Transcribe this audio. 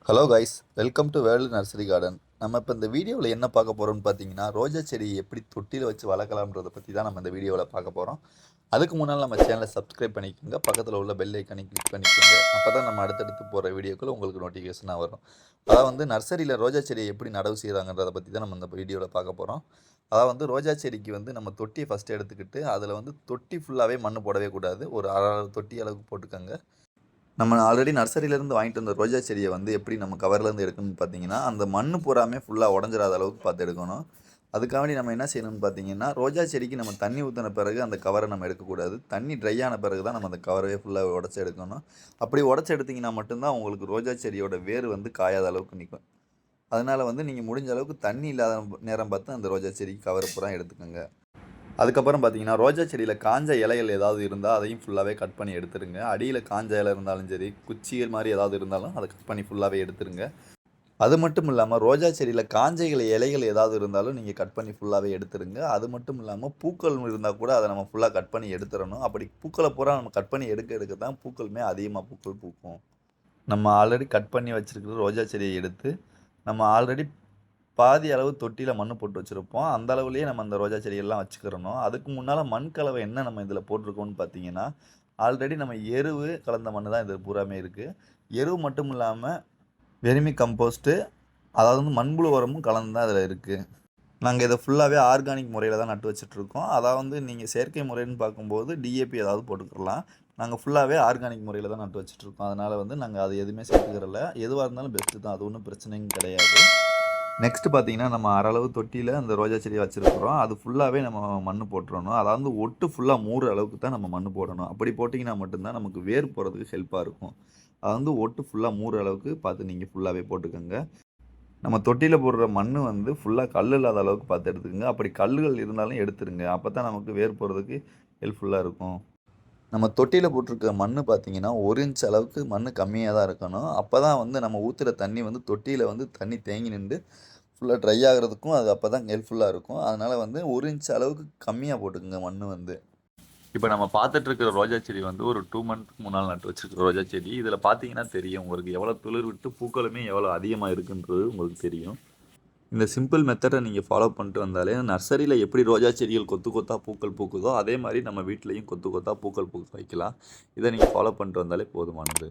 Hello guys, welcome to world nursery garden. நம்ம இப்போ இந்த வீடியோவில் என்ன பார்க்க போகிறோம்னு பார்த்தீங்கன்னா, ரோஜா செடி எப்படி தொட்டியில் வச்சு வளர்க்கலாம்ன்றதை பற்றி தான் நம்ம இந்த வீடியோவில் பார்க்க போகிறோம். அதுக்கு முன்னால் நம்ம சேனலை சப்ஸ்கிரைப் பண்ணிக்கோங்க, பக்கத்தில் உள்ள பெல் ஐக்கானை கிளிக் பண்ணிக்கோங்க. அப்போ தான் நம்ம அடுத்தடுத்து போகிற வீடியோக்கள் உங்களுக்கு நோட்டிஃபிகேஷனாக வரும். அதாவது வந்து நர்சரியில் ரோஜா செடியை எப்படி நடவு செய்கிறாங்கன்றதை பற்றி தான் நம்ம இந்த வீடியோவில் பார்க்க போகிறோம். அதாவது வந்து ரோஜா செடிக்கு வந்து நம்ம தொட்டியை ஃபஸ்ட்டு எடுத்துக்கிட்டு அதில் வந்து தொட்டி ஃபுல்லாகவே மண் போடவே கூடாது. ஒரு அரை தொட்டி அளவுக்கு போட்டுக்கோங்க. நம்ம ஆல்ரெடி நர்சரியிலேருந்து வாங்கிட்டு வந்த ரோஜா செடியை வந்து எப்படி நம்ம கவர்லேருந்து எடுக்கணும்னு பார்த்தீங்கன்னா, அந்த மண் பூராமே ஃபுல்லாக உடஞ்சிராத அளவுக்கு பார்த்து எடுக்கணும். அதுக்காண்டி நம்ம என்ன செய்யணும்னு பார்த்தீங்கன்னா, ரோஜா செடிக்கு நம்ம தண்ணி ஊற்றின பிறகு அந்த கவரை நம்ம எடுக்கக்கூடாது. தண்ணி ட்ரை ஆன பிறகு தான் நம்ம அந்த கவரையே ஃபுல்லாக உடச்சி எடுக்கணும். அப்படி உடச்சி எடுத்திங்கன்னா மட்டும்தான் உங்களுக்கு ரோஜா செடியோட வேர் வந்து காயாத அளவுக்கு நிற்கும். அதனால் வந்து நீங்கள் முடிஞ்ச அளவுக்கு தண்ணி இல்லாத நேரம் பார்த்து அந்த ரோஜா செடிக்கு கவரை பூரா எடுத்துக்கோங்க. அதுக்கப்புறம் பார்த்தீங்கன்னா, ரோஜா செடியில் காஞ்ச இலைகள் ஏதாவது இருந்தால் அதையும் ஃபுல்லாகவே கட் பண்ணி எடுத்துருங்க. அடியில் காஞ்ச இலை இருந்தாலும் சரி, குச்சிகள் மாதிரி ஏதாவது இருந்தாலும் அதை கட் பண்ணி ஃபுல்லாகவே எடுத்துருங்க. அது மட்டும் இல்லாமல் ரோஜா செடியில் காஞ்ச இலைகள் ஏதாவது இருந்தாலும் நீங்கள் கட் பண்ணி ஃபுல்லாகவே எடுத்துருங்க. அது மட்டும் இல்லாமல் பூக்கள் இருந்தால் கூட அதை நம்ம ஃபுல்லாக கட் பண்ணி எடுத்துடணும். அப்படி பூக்களை பூரா நம்ம கட் பண்ணி எடுக்க தான் பூக்களுமே அதிகமாக பூக்கள் பூக்கும். நம்ம ஆல்ரெடி கட் பண்ணி வச்சுருக்கிற ரோஜா செடியை எடுத்து நம்ம ஆல்ரெடி பாதி அளவு தொட்டியில் மண் போட்டு வச்சுருப்போம். அந்த அளவுலேயே நம்ம அந்த ரோஜா செடியெல்லாம் வச்சுக்கிறணும். அதுக்கு முன்னால் மண் கலவை என்ன நம்ம இதில் போட்டிருக்கோம்னு பார்த்தீங்கன்னா, ஆல்ரெடி நம்ம எருவு கலந்த மண் தான் இது பூராமே இருக்குது. எருவு மட்டும் இல்லாமல் வெர்மி கம்போஸ்ட்டு, அதாவது வந்து மண்புழு உரமும் கலந்து தான் இதில் இருக்குது. நாங்கள் இதை ஃபுல்லாகவே ஆர்கானிக் முறையில் தான் நட்டு வச்சுட்ருக்கோம். அதாவது வந்து நீங்கள் செயற்கை முறைன்னு பார்க்கும்போது டிஏபி ஏதாவது போட்டுக்கலாம். நாங்கள் ஃபுல்லாகவே ஆர்கானிக் முறையில் தான் நட்டு வச்சுட்ருக்கோம். அதனால் வந்து நாங்கள் அது எதுவுமே சேர்த்துக்கிறல. எதுவாக இருந்தாலும் பெஸ்ட்டு தான், அது ஒன்றும் பிரச்சனையும் கிடையாது. நெக்ஸ்ட்டு பார்த்தீங்கன்னா, நம்ம அரளவு தொட்டியில் அந்த ரோஜா செடியை வச்சுருக்குறோம். அது ஃபுல்லாகவே நம்ம மண் போட்டுறணும். அதாவது ஒட்டு ஃபுல்லாக மூடுற அளவுக்கு தான் நம்ம மண் போடணும். அப்படி போட்டிங்கன்னா மட்டும்தான் நமக்கு வேர் போகிறதுக்கு ஹெல்ப்பாக இருக்கும். அது வந்து ஒட்டு ஃபுல்லாக மூடுற அளவுக்கு பார்த்து நீங்கள் ஃபுல்லாகவே போட்டுக்கோங்க. நம்ம தொட்டியில் போடுற மண் வந்து ஃபுல்லாக கல் இல்லாத அளவுக்கு பார்த்து எடுத்துக்கோங்க. அப்படி கல்லுகள் இருந்தாலும் எடுத்துருங்க. அப்போ தான் நமக்கு வேர் போகிறதுக்கு ஹெல்ப்ஃபுல்லாக இருக்கும். நம்ம தொட்டியில் போட்டிருக்க மண் பார்த்தீங்கன்னா, 1 இன்ச் அளவுக்கு மண் கம்மியாக தான் இருக்கணும். அப்போ தான் வந்து நம்ம ஊற்றுற தண்ணி வந்து தொட்டியில் வந்து தண்ணி தேங்கி நின்று ஃபுல்லாக ட்ரை ஆகிறதுக்கும் அது அப்போ தான் ஹெல்ப்ஃபுல்லாக இருக்கும். அதனால் வந்து 1 இன்ச் அளவுக்கு கம்மியாக போட்டுக்கோங்க மண் வந்து. இப்போ நம்ம பார்த்துட்டு இருக்கிற ரோஜா செடி வந்து ஒரு 2 மந்த்க்கு முன்னால் நட்டு வச்சிருக்கிற ரோஜா செடி. இதில் பார்த்தீங்கன்னா தெரியும் உங்களுக்கு எவ்வளோ துளிர் விட்டு பூக்களுமே எவ்வளோ அதிகமாக இருக்குன்றது உங்களுக்கு தெரியும். இந்த சிம்பிள் மெத்தடை நீங்கள் ஃபாலோ பண்ணிட்டு வந்தாலே நர்சரியில் எப்படி ரோஜா செடிகள் கொத்து கொத்தாக பூக்கள் பூக்குதோ அதே மாதிரி நம்ம வீட்லேயும் கொத்து கொத்தாக பூக்கள் பூக்க வைக்கலாம். இதை நீங்கள் ஃபாலோ பண்ணிட்டு வந்தாலே போதுமானது.